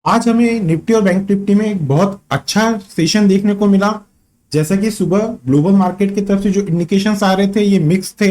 आज हमें निफ्टी और बैंक निफ्टी में एक बहुत अच्छा सेशन देखने को मिला। जैसा कि सुबह ग्लोबल मार्केट की तरफ से जो इंडिकेशंस आ रहे थे ये मिक्स थे।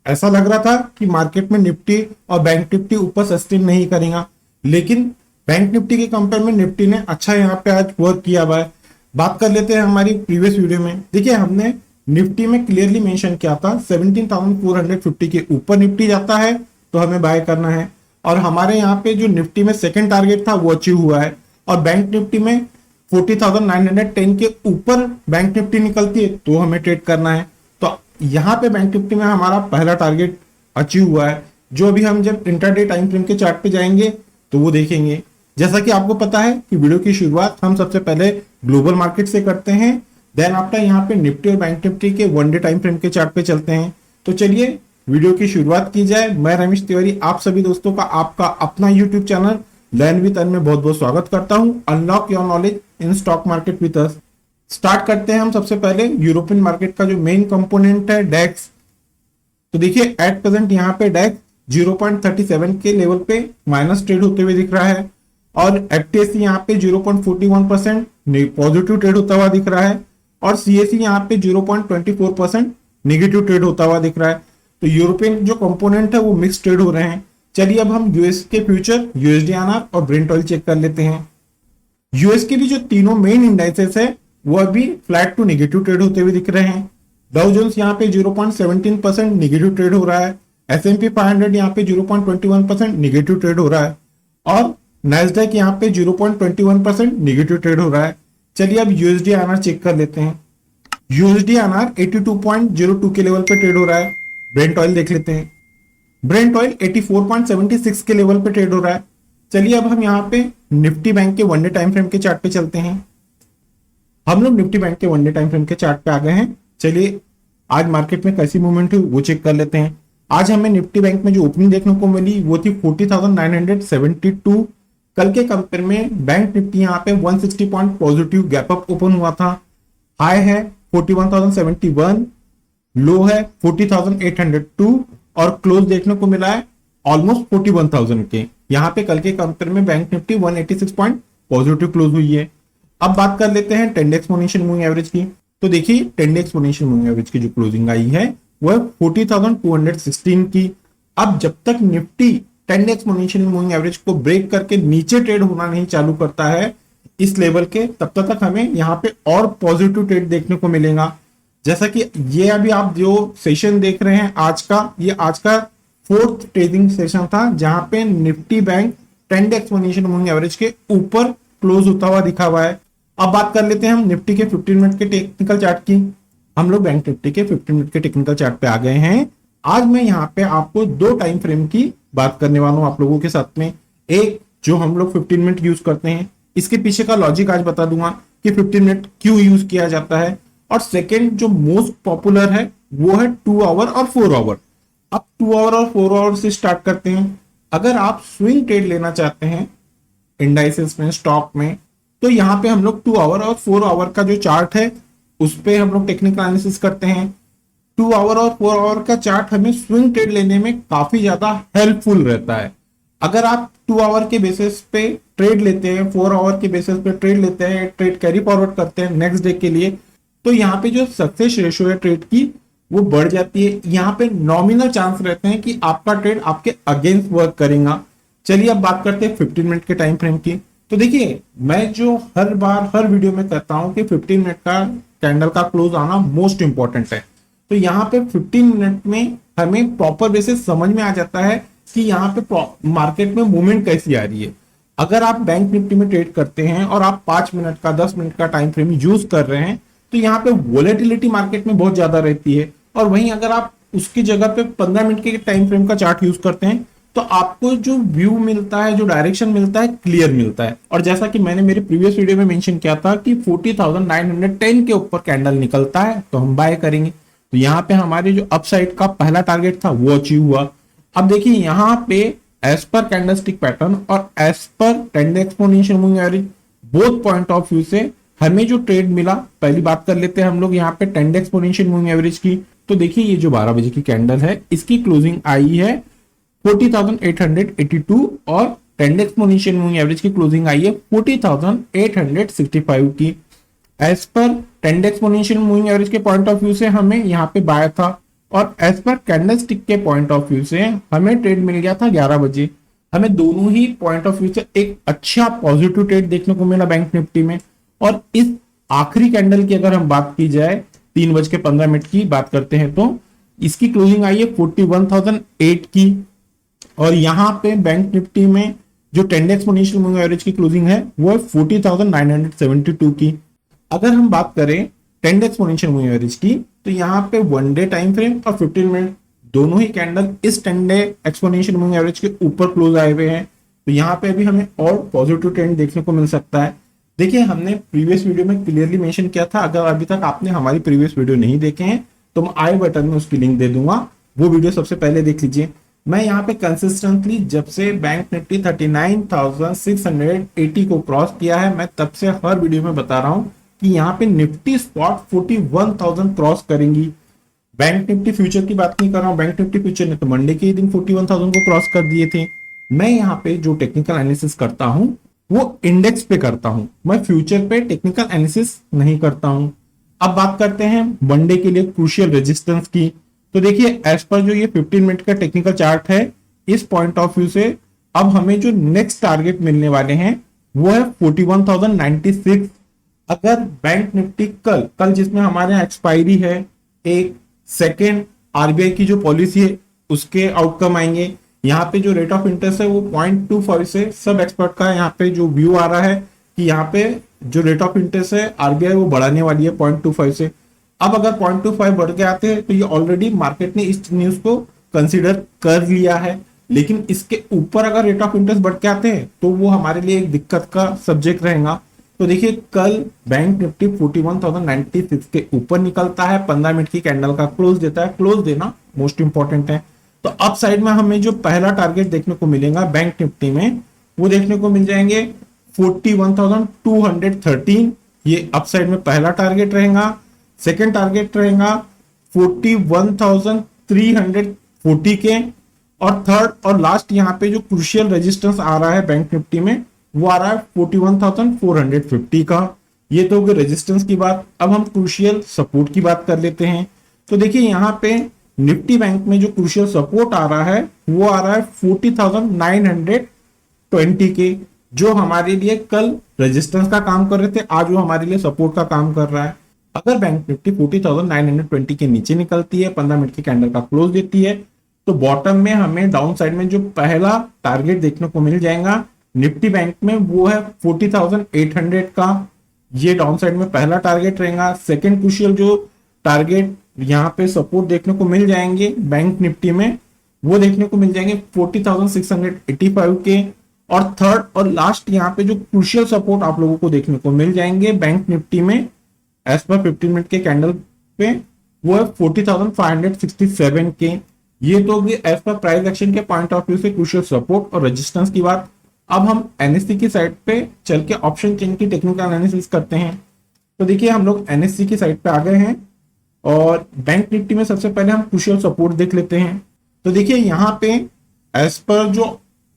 ऐसा लग रहा था कि मार्केट में निफ्टी और बैंक निफ्टी ऊपर सस्टेन नहीं करेगा, लेकिन बैंक निफ्टी के कंपेयर में निफ्टी ने अच्छा यहाँ पे आज वर्क किया हुआ है। बात कर लेते हैं हमारी प्रीवियस वीडियो में। देखिए, हमने निफ्टी में क्लियरली मेंशन किया था 17,450 के ऊपर निफ्टी जाता है तो हमें बाय करना है, और हमारे यहाँ पे जो निफ्टी में सेकंड टारगेट था वो अचीव हुआ है। और बैंक निफ्टी में 40,910 के ऊपर बैंक निफ्टी निकलती है तो हमें ट्रेड करना है। तो यहाँ पे बैंक निफ्टी में हमारा पहला टारगेट अचीव हुआ है, जो अभी हम जब इंटरडे टाइम फ्रेम के चार्ट पे जाएंगे तो वो देखेंगे। जैसा कि आपको पता है कि वीडियो की शुरुआत हम सबसे पहले ग्लोबल मार्केट से करते हैं, देन आफ्टर यहाँ पे निफ्टी और बैंक निफ्टी के वन डे टाइम फ्रेम के चार्ट पे चलते हैं। तो चलिए वीडियो की शुरुआत की जाए। मैं रमेश तिवारी आप सभी दोस्तों का आपका अपना YouTube channel learn with earn में बहुत बहुत स्वागत करता हूं। Unlock your knowledge in stock market with us. Start करते हैं हम सबसे पहले यूरोपियन मार्केट का जो मेन कंपोनेंट है डैक्स। तो देखिए, एट प्रेजेंट यहाँ पे डैक्स 0.37 के लेवल पे माइनस ट्रेड होते हुए दिख रहा है, और एफटीएससी यहाँ पे 0.41% पॉजिटिव ट्रेड होता हुआ दिख रहा है, और सीएससी यहाँ पे 0.24% नेगेटिव ट्रेड होता हुआ दिख रहा है। तो यूरोपियन जो कंपोनेंट है वो मिक्स ट्रेड हो रहे हैं। चलिए अब हम यूएस के फ्यूचर, यूएसडीआरआर और ब्रेंट ऑयल चेक कर लेते हैं। यूएस के भी जो तीनों मेन इंडाइसेस है वो अभी फ्लैट टू नेगेटिव ट्रेड होते हुए दिख रहे हैं। डाउ जोन्स यहाँ पे 0.17% नेगेटिव ट्रेड हो रहा है, एसएमपी 500 यहाँ पे 0.21% नेगेटिव ट्रेड हो रहा है, और नैस्डैक यहाँ पे 0.21% नेगेटिव ट्रेड हो रहा है। चलिए अब यूएसडीआरआर चेक कर लेते हैं। यूएसडीआरआर 82.02 के लेवल पे ट्रेड हो रहा है। ब्रेंट ऑयल देख लेते हैं। ब्रेंट ऑयल 84.76 के लेवल पे ट्रेड हो रहा है। चलिए अब हम यहाँ पे निफ्टी बैंक के वन डे टाइम फ्रेम के चार्ट पे चलते हैं। हम लोग निफ्टी बैंक के वन डे टाइम फ्रेम के चार्ट पे आ गए हैं। चलिए आज मार्केट में कैसी मूवमेंट हुई वो चेक कर लेते हैं। आज हमें निफ्टी बैंक में जो ओपनिंग देखने को मिली वो थी 40,972। कल के कंपेयर में बैंक निफ्टी यहाँ पे 160 point positive gap up open हुआ था। हाई है 41,071, लो है 40,802, और क्लोज देखने को मिला है ऑलमोस्ट 41,000 के। यहाँ पे कल के कंपेयर में bank Nifty 186 point positive close हुई है। अब बात कर लेते हैं 10 डे एक्सपोनेंशियल मूविंग एवरेज की। तो देखिए 10 डे एक्सपोनेंशियल मूविंग एवरेज की जो क्लोजिंग आई है वो है 40,216 की। अब जब तक Nifty 10 day exponential moving average को ब्रेक करके नीचे ट्रेड होना नहीं चालू करता है इस लेवल के, तब तक हमें यहाँ पे और पॉजिटिव ट्रेड देखने को मिलेगा। जैसा कि ये अभी आप जो सेशन देख रहे हैं आज का, ये आज का फोर्थ ट्रेडिंग सेशन था जहां पे Nifty bank 10 day exponential moving average के ऊपर क्लोज होता हुआ दिखा हुआ है। अब बात कर लेते हैं हम निफ्टी के 15 मिनट के टेक्निकल चार्ट की। हम लोग बैंक निफ्टी के 15 मिनट के टेक्निकल चार्ट पे आ गए हैं। आज मैं यहाँ पे आपको दो टाइम फ्रेम की बात करने वाला हूँ आप लोगों के साथ में। एक जो हम लोग 15 मिनट यूज करते हैं, इसके पीछे का लॉजिक आज बता दूंगा कि 15 मिनट क्यों यूज किया जाता है, और सेकेंड जो मोस्ट पॉपुलर है वो है 2 आवर और 4 आवर। अब 2 आवर और 4 आवर से स्टार्ट करते हैं। अगर आप स्विंग ट्रेड लेना चाहते हैं इंडाइसेस में, स्टॉक में, तो यहाँ पे हम लोग 2 आवर और 4 आवर का जो चार्ट है उस पे हम लोग टेक्निकल एनालिसिस करते हैं। 2 आवर और 4 आवर का चार्ट हमें स्विंग ट्रेड लेने में काफी ज्यादा हेल्पफुल रहता है। अगर आप 2 आवर के बेसिस पे ट्रेड लेते हैं, 4 आवर के बेसिस पे ट्रेड लेते हैं, ट्रेड कैरी फॉरवर्ड करते हैं नेक्स्ट डे के लिए, तो यहाँ पे जो सक्सेस रेशियो है ट्रेड की वो बढ़ जाती है। यहाँ पे नॉमिनल चांस रहते हैं कि आपका ट्रेड आपके अगेंस्ट वर्क करेगा। चलिए अब बात करते हैं 15 मिनट के टाइम फ्रेम की। तो देखिए, मैं जो हर बार हर वीडियो में कहता हूं कि 15 मिनट का कैंडल का क्लोज आना मोस्ट इंपॉर्टेंट है। तो यहाँ पे 15 मिनट में हमें प्रॉपर बेसिस समझ में आ जाता है कि यहाँ पे मार्केट में मूवमेंट कैसी आ रही है। अगर आप बैंक निफ्टी में ट्रेड करते हैं और आप 5 मिनट का 10 मिनट का टाइम फ्रेम यूज कर रहे हैं तो यहाँ पे वोलेटिलिटी मार्केट में बहुत ज्यादा रहती है, और वहीं अगर आप उसकी जगह पे 15 मिनट के टाइम फ्रेम का चार्ट यूज करते हैं तो आपको जो व्यू मिलता है, जो डायरेक्शन मिलता है, क्लियर मिलता है। और जैसा कि मैंने मेरे प्रीवियस वीडियो में मेंशन किया था कि 40,910 के ऊपर कैंडल निकलता है तो हम बाय करेंगे। तो यहाँ पे हमारे जो अपसाइड का पहला टारगेट था वो अचीव हुआ। अब देखिए यहाँ पे एज पर कैंडलस्टिक पैटर्न और as per 10 day exponential moving average both point of view से हमें जो ट्रेड मिला, पहली बात कर लेते हैं हम लोग यहाँ पे 10 डे एक्सपोनेंशियल मूविंग एवरेज की। तो देखिए ये जो 12 बजे की कैंडल है इसकी क्लोजिंग आई है 40,882 और 10 एक्सपोनेंशियल मूविंग एवरेज की क्लोजिंग आई है 40,865 की। As per 10 exponential moving average के पॉइंट ऑफ व्यू से हमें यहाँ पे बाय था, और एज पर कैंडलस्टिक के पॉइंट ऑफ व्यू से हमें ट्रेड मिल गया था 11 बजे। हमें दोनों ही पॉइंट ऑफ व्यू से एक अच्छा पॉजिटिव ट्रेड देखने को मिला बैंक निफ्टी में। और इस आखिरी कैंडल की अगर हम बात की जाए 3:15 की बात करते हैं तो इसकी क्लोजिंग आई है 41,008 की। और यहाँ पे बैंक निफ्टी में जो 10 एक्सपोनेंशियल मूविंग एवरेज की क्लोजिंग है वो है 40,972 की। अगर हम बात करें 10 एक्सपोनेंशियल मूविंग एवरेज की तो यहाँ पे 1 डे टाइम फ्रेम और 15 मिनट दोनों ही कैंडल इस 10 डे एक्सपोनेंशियल मूविंग एवरेज के ऊपर क्लोज आए हुए हैं। तो यहाँ पे अभी हमें और पॉजिटिव ट्रेंड देखने को मिल सकता है। देखिए, हमने प्रीवियस वीडियो में क्लियरली मेंशन किया था, अगर अभी तक आपने हमारी प्रीवियस वीडियो नहीं देखे हैं तो मैं आई बटन में उसकी लिंक दे दूंगा, वो वीडियो सबसे पहले देख लीजिए। मैं यहाँ पे कंसिस्टेंटली जब से बैंक निफ्टी 39,680 को क्रॉस किया है, मैं तब से हर वीडियो में बता रहा हूँ कि यहाँ पे निफ्टी स्पॉट 41,000 क्रॉस करेंगी। बैंक निफ्टी फ्यूचर की बात नहीं कर रहा हूँ, बैंक निफ्टी फ्यूचर ने तो मंडे के ही दिन 41,000 को क्रॉस कर दिए थे। मैं यहाँ पे जो टेक्निकल एनालिसिस करता हूँ वो इंडेक्स पे करता हूँ, मैं फ्यूचर पे टेक्निकल एनालिसिस नहीं करता हूँ। अब बात करते हैं मंडे के लिए क्रूशियल रेजिस्टेंस की। तो देखिए, एज पर जो ये 15 मिनट का टेक्निकल चार्ट है, इस पॉइंट ऑफ व्यू से अब हमें जो नेक्स्ट टारगेट मिलने वाले हैं वो है 41,096। अगर बैंक निफ्टी कल जिसमें हमारे यहाँ एक्सपायरी है, एक सेकेंड आरबीआई की जो पॉलिसी है उसके आउटकम आएंगे। यहाँ पे जो रेट ऑफ इंटरेस्ट है वो 0.25 से सब एक्सपर्ट का यहाँ पे जो व्यू आ रहा है कि यहाँ पे जो रेट ऑफ इंटरेस्ट है आरबीआई वो बढ़ाने वाली है 0.25 से। अब अगर 0.25 बढ़ के आते हैं तो ये ऑलरेडी मार्केट ने इस न्यूज को कंसीडर कर लिया है, लेकिन इसके ऊपर अगर रेट ऑफ इंटरेस्ट बढ़ के आते हैं तो वो हमारे लिए एक दिक्कत का सब्जेक्ट रहेगा। तो देखिए, कल बैंक निफ्टी 41,096 के ऊपर निकलता है, 15 मिनट की कैंडल का क्लोज देता है, क्लोज देना मोस्ट इंपॉर्टेंट है। तो अप साइड में हमें जो पहला टारगेट देखने को मिलेगा बैंक निफ्टी में वो देखने को मिल जाएंगे 41,213, ये अप साइड में पहला टारगेट रहेगा। सेकेंड टारगेट रहेगा 41,340 के, और थर्ड और लास्ट यहाँ पे जो क्रूशियल रेजिस्टेंस आ रहा है बैंक निफ्टी में वो आ रहा है 41,450 का। ये तो हो गई रेजिस्टेंस की बात। अब हम क्रूशियल सपोर्ट की बात कर लेते हैं। तो देखिए, यहाँ पे निफ्टी बैंक में जो क्रूशियल सपोर्ट आ रहा है वो आ रहा है 40,920 के, जो हमारे लिए कल रेजिस्टेंस का काम कर रहे थे, आज वो हमारे लिए सपोर्ट का काम कर रहा है। अगर बैंक निफ्टी 40,920 के नीचे निकलती है, 15 मिनट की कैंडल का क्लोज देती है, तो बॉटम में हमें डाउन साइड में जो पहला टारगेट देखने को मिल जाएगा निफ्टी बैंक में वो है 40,800 का। ये डाउन साइड में पहला टारगेट रहेगा। सेकेंड क्रूशियल जो टारगेट यहाँ पे सपोर्ट देखने को मिल जाएंगे बैंक निफ्टी में वो देखने को मिल जाएंगे 40,685 के। और थर्ड और लास्ट यहाँ पे जो क्रूशियल सपोर्ट आप लोगों को देखने को मिल जाएंगे बैंक निफ्टी में एज पर 15 मिनट के कैंडल पे वो है 40,567 के। ये तो होगी एज पर प्राइस एक्शन के पॉइंट ऑफ व्यू से क्रूशियल सपोर्ट और रेजिस्टेंस की बात। अब हम एनएससी की साइड पे चल के ऑप्शन चेन की टेक्निकल एनालिसिस करते हैं। तो देखिए, हम लोग एनएससी की साइड पे आ गए हैं और बैंक निफ्टी में सबसे पहले हम क्रूशियल सपोर्ट देख लेते हैं। तो देखिए, यहाँ पे एज पर जो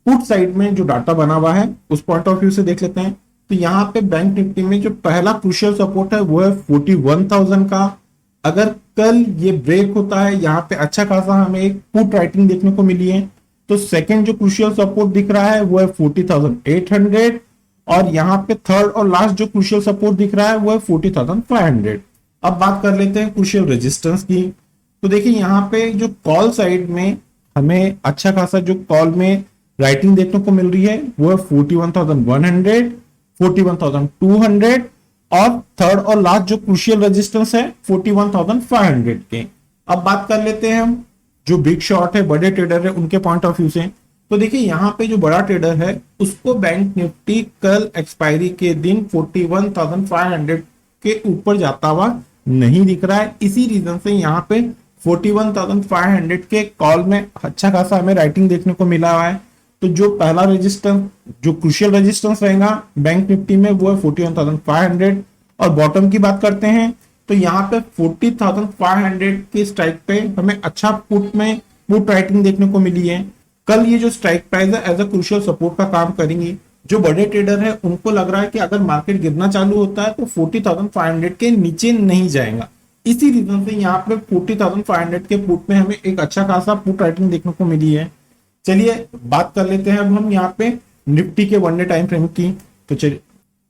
पुट साइड में जो डाटा बना हुआ है उस पॉइंट ऑफ व्यू से देख लेते हैं। तो यहाँ पे बैंक निफ्टी में जो पहला क्रूशियल सपोर्ट है वो है 41,000 का। अगर कल ये ब्रेक होता है, यहाँ पे अच्छा खासा हमें एक पुट राइटिंग देखने को मिली है, तो सेकंड जो क्रूशियल सपोर्ट दिख रहा है वो है 40,800, और यहाँ पे थर्ड और लास्ट जो क्रूशियल सपोर्ट दिख रहा है वो है 40,500। अब बात कर लेते हैं क्रूशियल रेजिस्टेंस की। तो देखिए, यहाँ पे जो कॉल साइड में हमें अच्छा खासा जो कॉल में राइटिंग देखने को मिल रही है वो है 41,100, 41,200, और थर्ड और लास्ट जो क्रूशियल रेजिस्टेंस है 41,500 के। अब बात कर लेते हैं हम जो बिग शॉट है, बड़े ट्रेडर है, उनके पॉइंट ऑफ व्यू से। तो देखिए, यहाँ पे जो बड़ा ट्रेडर है उसको बैंक निफ्टी कल एक्सपायरी के दिन 41,500 के ऊपर जाता हुआ नहीं दिख रहा है। इसी रीजन से यहाँ पे 41,500 के कॉल में अच्छा खासा हमें राइटिंग देखने को मिला हुआ है। तो जो पहला रेजिस्टेंस, जो क्रूशियल रेजिस्टेंस रहेगा बैंक निफ्टी में वो है 41,500। और बॉटम की बात करते हैं तो यहाँ पे 40,500 के स्ट्राइक पे हमें अच्छा पुट राइटिंग देखने को मिली है। कल ये जो स्ट्राइक प्राइस है एज अ क्रूशियल सपोर्ट का काम करेंगी। जो बड़े ट्रेडर है उनको लग रहा है कि अगर मार्केट गिरना चालू होता है तो 40,500 के नीचे नहीं जाएगा। इसी रीजन से यहाँ पे 40,500 के पुट में हमें एक अच्छा खासा पुट राइटिंग देखने को मिली है। चलिए बात कर लेते हैं अब हम यहाँ पे निफ्टी के वन डे टाइम फ्रेम की। तो चलिए,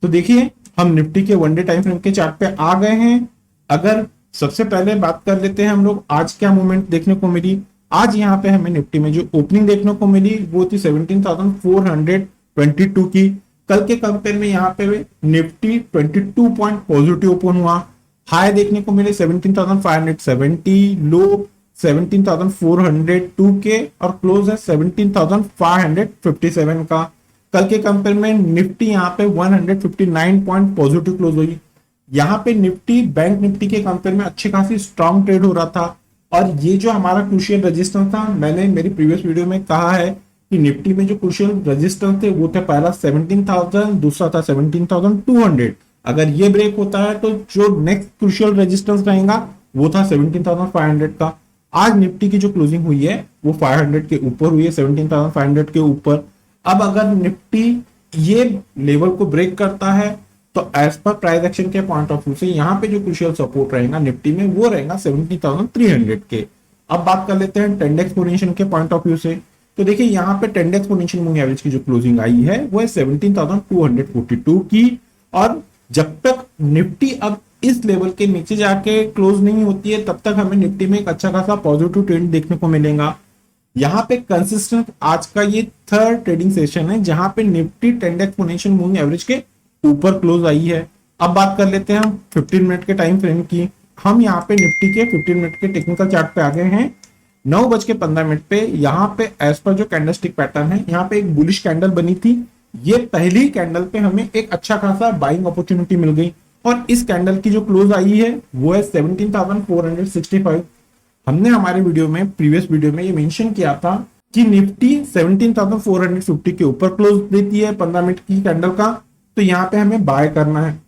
तो देखिए हम निफ्टी के वन डे टाइम फ्रेम के चार्ट पे आ गए हैं। अगर सबसे पहले बात कर लेते हैं हम लोग आज क्या मूवमेंट देखने को मिली। आज यहाँ पे हमें निफ्टी में जो ओपनिंग देखने को मिली वो थी 17,422 की। कल के कंपेयर में यहाँ पे निफ्टी 22 पॉइंट पॉजिटिव ओपन हुआ। हाई देखने को मिले 17,570, लो 17,402 के और क्लोज है 17,557 का। कल के कंपेयर में निफ्टी यहाँ पे 159 पॉइंट पॉजिटिव क्लोज हुई। यहाँ पे निफ्टी बैंक निफ्टी के कंपेयर में अच्छी खासी स्ट्रॉन्ग ट्रेड हो रहा था। और ये जो हमारा क्रूशियल रेजिस्टेंस था, मैंने मेरी प्रीवियस वीडियो में कहा है कि निफ्टी में जो क्रूशियल रेजिस्टेंस थे वो थे पहला 17,000, दूसरा था 17,200। अगर ये ब्रेक होता है तो जो नेक्स्ट क्रूशियल रेजिस्टेंस रहेगा वो था 17,500 का। आज निफ्टी की जो क्लोजिंग हुई है वो 500 के ऊपर हुई है, 17,500 के ऊपर। अब अगर निफ्टी ये लेवल को ब्रेक करता है तो एज पर प्राइस एक्शन के पॉइंट ऑफ व्यू से यहाँ पे जो क्रूशियल सपोर्ट रहेगा निफ्टी में वो रहेगा 17,300 के। अब बात कर लेते हैं ट्रेंड एक्सपोनेंशियल के पॉइंट ऑफ व्यू से। तो देखिए यहाँ पे ट्रेंड एक्सपोनेंशियल मूविंग एवरेज की जो क्लोजिंग आई है वो है 17,242 की। और जब तक निफ्टी अब इस लेवल के नीचे जाके क्लोज नहीं होती है तब तक हमें निफ्टी में एक अच्छा खासा पॉजिटिव ट्रेंड देखने को मिलेगा। यहाँ पे कंसिस्टेंट आज का ये थर्ड ट्रेडिंग सेशन है जहां पे Nifty trend exponential moving average के ऊपर क्लोज आई है। अब बात कर लेते हैं हम 15 मिनट के टाइम फ्रेम की। हम यहाँ पे निफ्टी के 15 मिनट के टेक्निकल चार्ट पे आ गए हैं 9:15 पे। यहाँ पे एज पर जो कैंडलस्टिक पैटर्न है यहाँ पे एक बुलिश कैंडल बनी थी। ये पहली कैंडल पे हमें एक अच्छा खासा बाइंग अपॉर्चुनिटी मिल गई और इस कैंडल की जो क्लोज आई है वो है 17,465। हमने हमारे वीडियो में प्रीवियस वीडियो में ये मेंशन किया था कि निफ्टी 17,450 के ऊपर क्लोज देती है 15 मिनट की कैंडल का, तो यहाँ पे हमें बाय करना है।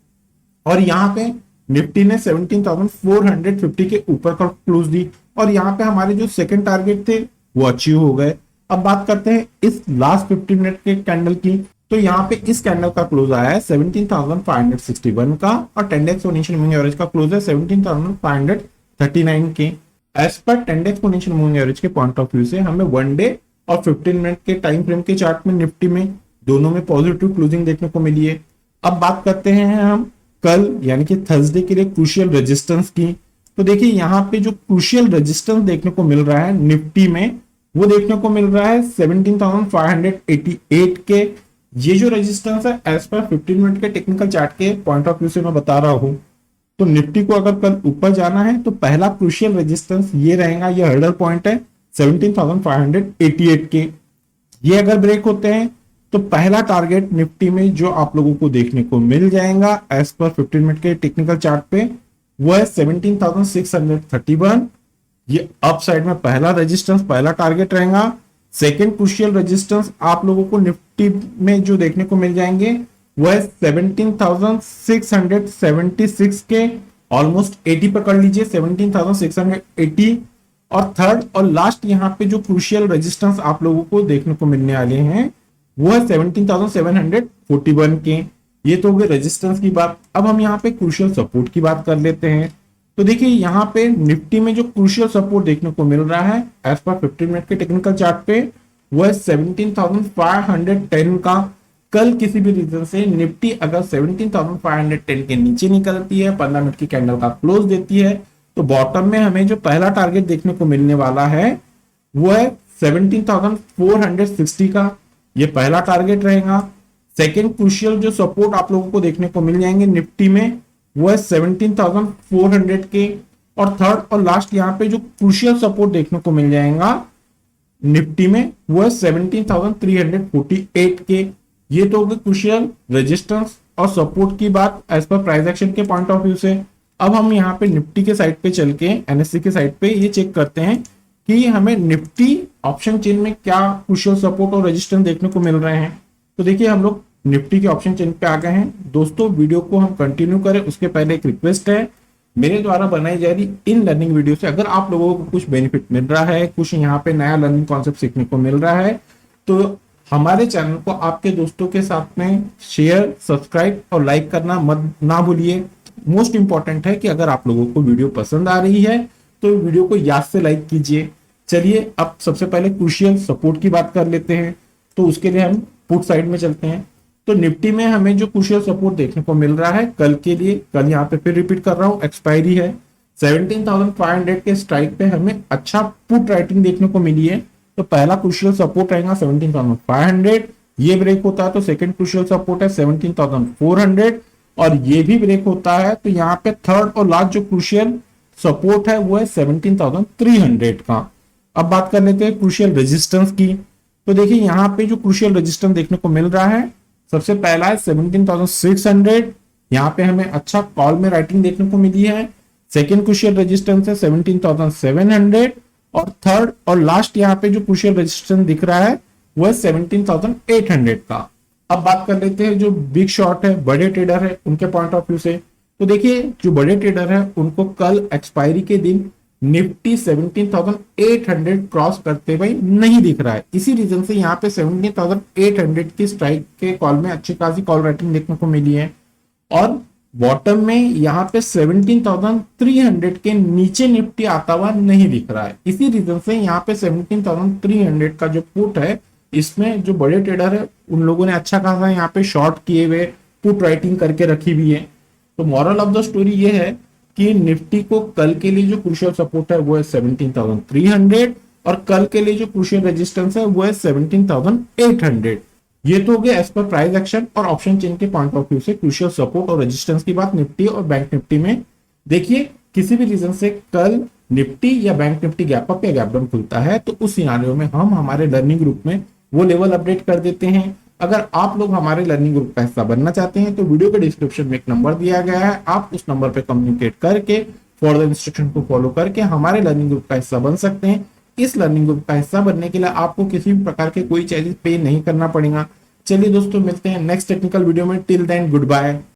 और यहाँ पे निफ्टी ने 17,450 के ऊपर का क्लोज दी और यहाँ पे हमारे जो सेकंड टारगेट थे वो अचीव हो गए। अब बात करते हैं इस लास्ट 15 मिनट के कैंडल की। तो यहाँ पे इस कैंडल का क्लोज आया है 17,561 का और ट्रेंड एक्सपोनेंशियल मूविंग एवरेज का क्लोज है 17,539 के। As per trend exponential moving average के पॉइंट ऑफ व्यू से हमें वन डे और 15 मिनट के टाइम फ्रेम के चार्ट में निफ्टी में दोनों में पॉजिटिव क्लोजिंग देखने को मिली है। अब बात करते हैं हम कल यानी कि थर्सडे के लिए क्रूशियल रेजिस्टेंस की। तो देखिए यहाँ पे जो क्रूशियल रेजिस्टेंस देखने को मिल रहा है निफ्टी में वो देखने को मिल रहा है 17,588 के। ये जो रेजिस्टेंस है एज पर 15 मिनट के टेक्निकल चार्ट के पॉइंट ऑफ व्यू से मैं बता रहा हूं। तो निफ्टी को अगर कल ऊपर जाना है तो पहला क्रूशियल रेजिस्टेंस ये रहेगा, ये हर्डल पॉइंट है 17,588 के। ये अगर ब्रेक होते हैं तो पहला टारगेट निफ्टी में जो आप लोगों को देखने को मिल जाएगा एज पर 15 मिनट के टेक्निकल चार्ट पे वो है 17,631। ये अप साइड में पहला रेजिस्टेंस, पहला टारगेट रहेगा। सेकेंड क्रूशियल रेजिस्टेंस आप लोगों को निफ्टी में जो देखने को मिल जाएंगे वो है 17,676 के, ऑलमोस्ट 80 पकड़ लीजिए 17,680। और थर्ड और लास्ट यहाँ पे जो क्रूशियल रेजिस्टेंस आप लोगों को देखने को मिलने वाले हैं वो है 17,741 के। ये तो हो गए रेजिस्टेंस की बात। अब हम यहाँ पे क्रूशियल सपोर्ट की बात कर लेते हैं। तो देखिए यहाँ पे निफ्टी में जो क्रूशियल सपोर्ट देखने को मिल रहा है एज पर 15 मिनट के टेक्निकल चार्ट पे वो है 17,510 का। कल किसी भी रीजन से निफ्टी अगर 17,510 के नीचे निकलती है, 15 मिनट की कैंडल का क्लोज देती है, तो बॉटम में हमें जो पहला टारगेट देखने को मिलने वाला है वो है 17,460 का। ये पहला टारगेट रहेगा। सेकेंड क्रूशियल जो सपोर्ट आप लोगों को देखने को मिल जाएंगे निफ्टी में वो है 17,400 के। और थर्ड और लास्ट यहाँ पे जो क्रूशियल सपोर्ट देखने को मिल जाएगा निफ्टी में वो है 17,348 के। ये तो होगी क्रूशियल रेजिस्टेंस और सपोर्ट की बात एज पर प्राइस एक्शन के पॉइंट ऑफ व्यू से। अब हम यहाँ पे निफ्टी के साइड पे चल के एनएससी के साइड पे ये चेक करते हैं कि हमें निफ्टी ऑप्शन चेन में क्या क्रूशियल सपोर्ट और रेजिस्टेंस देखने को मिल रहे हैं। तो देखिए हम लोग निफ्टी के ऑप्शन चेन पे आ गए हैं। दोस्तों वीडियो को हम कंटिन्यू करें उसके पहले एक रिक्वेस्ट है मेरे द्वारा बनाई जा रही इन लर्निंग वीडियो से अगर आप लोगों को कुछ बेनिफिट मिल रहा है, कुछ यहाँ पे नया लर्निंग कॉन्सेप्ट सीखने को मिल रहा है, तो हमारे चैनल को आपके दोस्तों के साथ में शेयर, सब्सक्राइब और लाइक करना मत ना भूलिए। मोस्ट इंपॉर्टेंट है कि अगर आप लोगों को वीडियो पसंद आ रही है तो वीडियो को याद से लाइक कीजिए। चलिए अब सबसे पहले क्रूशियल सपोर्ट की बात कर लेते हैं, तो उसके लिए हम पुट साइड में चलते हैं। तो निफ्टी में हमें जो क्रूशियल सपोर्ट देखने को मिल रहा है कल के लिए, कल यहाँ पे फिर रिपीट कर रहा हूँ, एक्सपायरी है 17,500 के स्ट्राइक पे हमें अच्छा पुट राइटिंग देखने को मिली है। तो पहला क्रूशियल सपोर्ट रहेगा 17,500, ये ब्रेक होता है तो सेकंड क्रूशियल सपोर्ट है 17,400, और ये भी ब्रेक होता है तो यहाँ पे थर्ड और लास्ट जो क्रूशियल सपोर्ट है वो है 17,300 का। अब बात कर लेते हैं क्रूशियल रेजिस्टेंस की। तो देखिए यहाँ पे जो क्रूशियल रेजिस्टेंस देखने को मिल रहा है, सबसे पहला है 17,600, यहाँ पे हमें अच्छा कॉल में राइटिंग देखने को मिली है। सेकेंड क्रूशियल रेजिस्टेंस है 17,700, और थर्ड और लास्ट यहाँ पे जो क्रूशियल रेजिस्टेंस दिख रहा है वो है 17,800 का। अब बात कर लेते हैं जो बिग शॉट है, बड़े ट्रेडर है, उनके पॉइंट ऑफ व्यू से। तो देखिए जो बड़े ट्रेडर है उनको कल एक्सपायरी के दिन निफ्टी 17,800 क्रॉस करते हुए नहीं दिख रहा है। इसी रीजन से यहाँ पे 17,800 की स्ट्राइक के कॉल में अच्छी खासी कॉल राइटिंग देखने को मिली है, और बॉटम में यहाँ पे 17,300 के नीचे निफ्टी आता हुआ नहीं दिख रहा है। इसी रीजन से यहाँ पे 17,300 का जो पुट है इसमें जो बड़े ट्रेडर है उन लोगों ने अच्छा खासा यहाँ पे शॉर्ट किए हुए पुट राइटिंग करके रखी हुई है। तो मॉरल ऑफ द स्टोरी ये है कि निफ्टी को कल के लिए जो क्रूशियल सपोर्ट है वो है 17,300, और कल के लिए जो क्रूशियल रेजिस्टेंस है वो है 17,800। ये तो हो गया एज पर प्राइस एक्शन और ऑप्शन चेन के पॉइंट ऑफ व्यू से क्रूशियल सपोर्ट और रेजिस्टेंस की बात निफ्टी और बैंक निफ्टी में। देखिए किसी भी रीजन से कल निफ्टी या बैंक निफ्टी गैप अप या गैप डाउन खुलता है तो उस सिनारियो में हम हमारे लर्निंग ग्रुप में वो लेवल अपडेट कर देते हैं। अगर आप लोग हमारे लर्निंग ग्रुप का हिस्सा बनना चाहते हैं तो वीडियो के डिस्क्रिप्शन में एक नंबर दिया गया है, आप उस नंबर पे कम्युनिकेट करके फॉर द इंस्ट्रक्शन को फॉलो करके हमारे लर्निंग ग्रुप का हिस्सा बन सकते हैं। इस लर्निंग ग्रुप का हिस्सा बनने के लिए आपको किसी भी प्रकार के कोई चार्जेस पे नहीं करना पड़ेगा। चलिए दोस्तों मिलते हैं नेक्स्ट टेक्निकल वीडियो में, टिल देन गुड बाय।